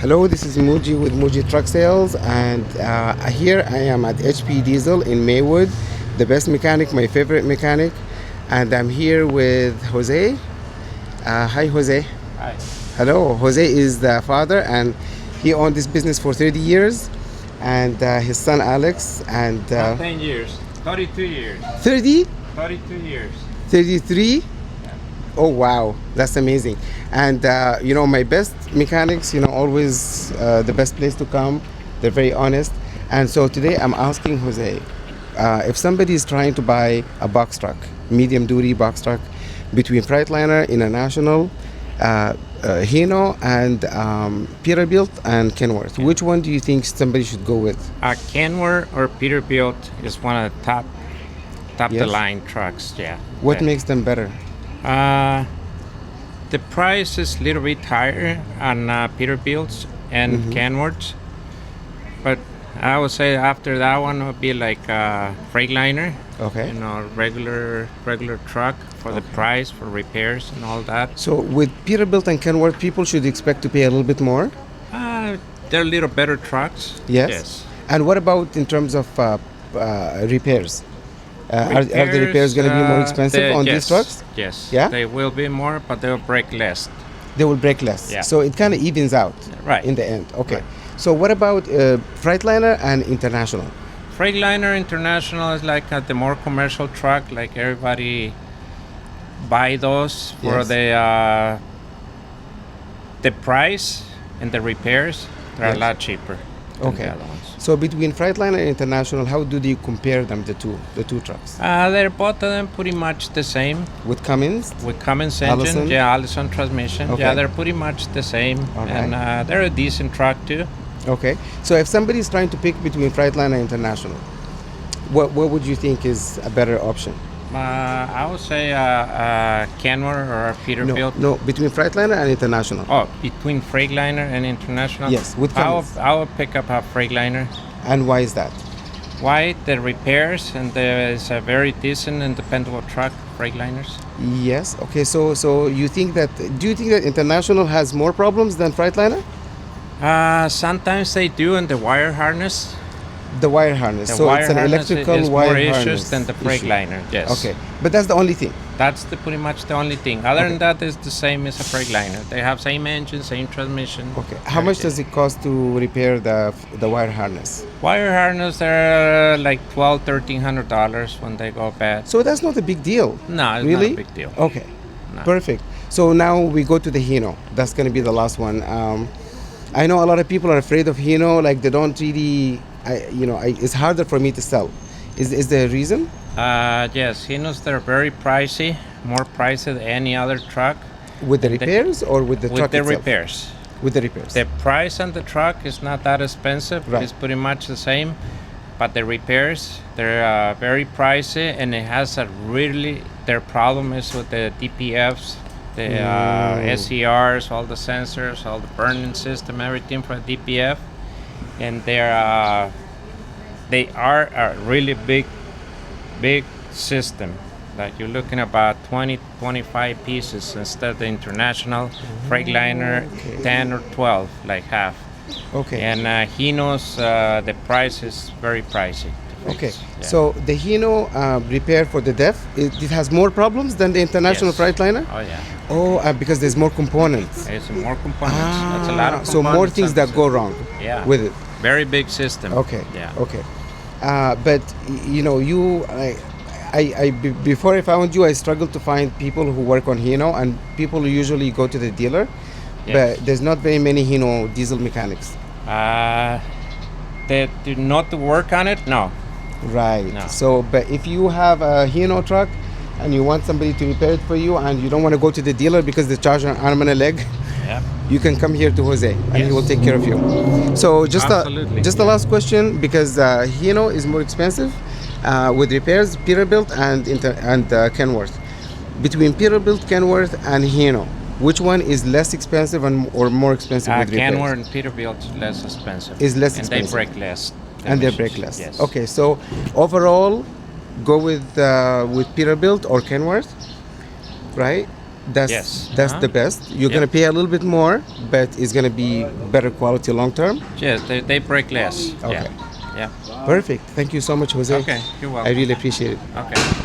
Hello, this is Muji with Mooji Truck Sales, and here I am at HP Diesel in Maywood, the best mechanic, my favorite mechanic, and I'm here with Jose. Hi, Jose. Hi. Hello, Jose is the father, and he owned this business for 30 years, and his son Alex, and 10 years, 32 years, 30, 32 years. 33. Oh wow, that's amazing. And my best mechanics, always the best place to come. They're very honest. And so today I'm asking Jose, if somebody is trying to buy a box truck, medium duty box truck, between Freightliner, International, Hino, and Peterbilt and Kenworth, which one do you think somebody should go with? Kenworth or Peterbilt is one of the top Yes. the line trucks. Yeah. What makes them better? The price is a little bit higher on Peterbilt's and Kenworth's, but I would say after that one would be like Freightliner. Okay. Regular truck for the price, for repairs and all that. So with Peterbilt and Kenworth, people should expect to pay a little bit more? They're a little better trucks. Yes. And what about in terms of repairs? Are the repairs going to be more expensive on these trucks? Yes. Yeah? They will be more, but they'll break less. They will break less. Yeah. So it kind of evens out Right. in the end. Okay. Right. So what about Freightliner and International? Freightliner International is like the more commercial truck, like everybody buy those for Yes. the price and the repairs. They're Yes. a lot cheaper than Okay. the other ones. So between Freightliner and International, how do you compare them, the two trucks? They're both of them pretty much the same. With Cummins? With Cummins engine, Allison? Allison transmission. Okay. Yeah, they're pretty much the same, All right. and they're a decent truck too. Okay. So if somebody is trying to pick between Freightliner and International, what would you think is a better option? I would say Kenworth or Peterbilt. No, between Freightliner and International. Oh, between Freightliner and International? Yes, with Cummins. I will pick up a Freightliner. And why is that? Why? The repairs, and it's a very decent and dependable truck, Freightliners. Yes. Okay. So do you think that International has more problems than Freightliner? Sometimes they do in the wire harness. The wire harness. The So wire it's an harness electrical is wire more harness issues than the issue. Freightliner, yes. Okay. But that's the only thing. That's pretty much the only thing. Other Okay. than that, it's the same as a Freightliner. They have same engine, same transmission. Okay. How much does it cost to repair the wire harness? Wire harness, they're like $1,200-$1,300 when they go bad. So that's not a big deal. No, it's Really? not a big deal. Okay. No. Perfect. So now we go to the Hino. That's going to be the last one. I know a lot of people are afraid of Hino. Like they don't really. It's harder for me to sell. Is there a reason? Yes, Hinos, they're very pricey, more pricey than any other truck. With the repairs or with the truck With the itself? repairs. With the repairs. The price on the truck is not that expensive. Right. It's pretty much the same. But the repairs, they're very pricey, and it has their problem is with the DPFs, the SCRs, all the sensors, all the burning system, everything for DPF. And they are a really big system. Like you're looking about 20-25 pieces instead of the International Freightliner 10 or 12, like half. Okay. And Hino's the price is very pricey. Okay. Yeah. So the Hino repair for the deaf, it has more problems than the International Yes. Freightliner? Oh yeah, Oh, because there's more components. it's more components. That's a lot of components. So more things on that the go system. wrong Yeah. with it. Very big system. Okay. Yeah. Okay. But before I found you, I struggled to find people who work on Hino, and people usually go to the dealer. Yes. But there's not very many Hino diesel mechanics. They do not work on it. No. Right. No. So, but if you have a Hino truck and you want somebody to repair it for you, and you don't want to go to the dealer because they charge an arm and a leg, Yeah. you can come here to Jose, and he Yes. will take care of you. So Absolutely. just the last question, because Hino is more expensive with repairs, Peterbilt and Kenworth. Between Peterbilt, Kenworth, and Hino, which one is less expensive or more expensive with repairs? Kenworth and Peterbilt is less expensive. Is less and expensive. they break less. And they emissions. break less. Yes. Okay, so overall, go with Peterbilt or Kenworth, right? That's Yes. the best. You're Yep. gonna pay a little bit more, but it's gonna be better quality long term. Yes, they break less. Okay. Yeah. Perfect. Thank you so much, Jose. Okay, you're I welcome. really appreciate it. Okay.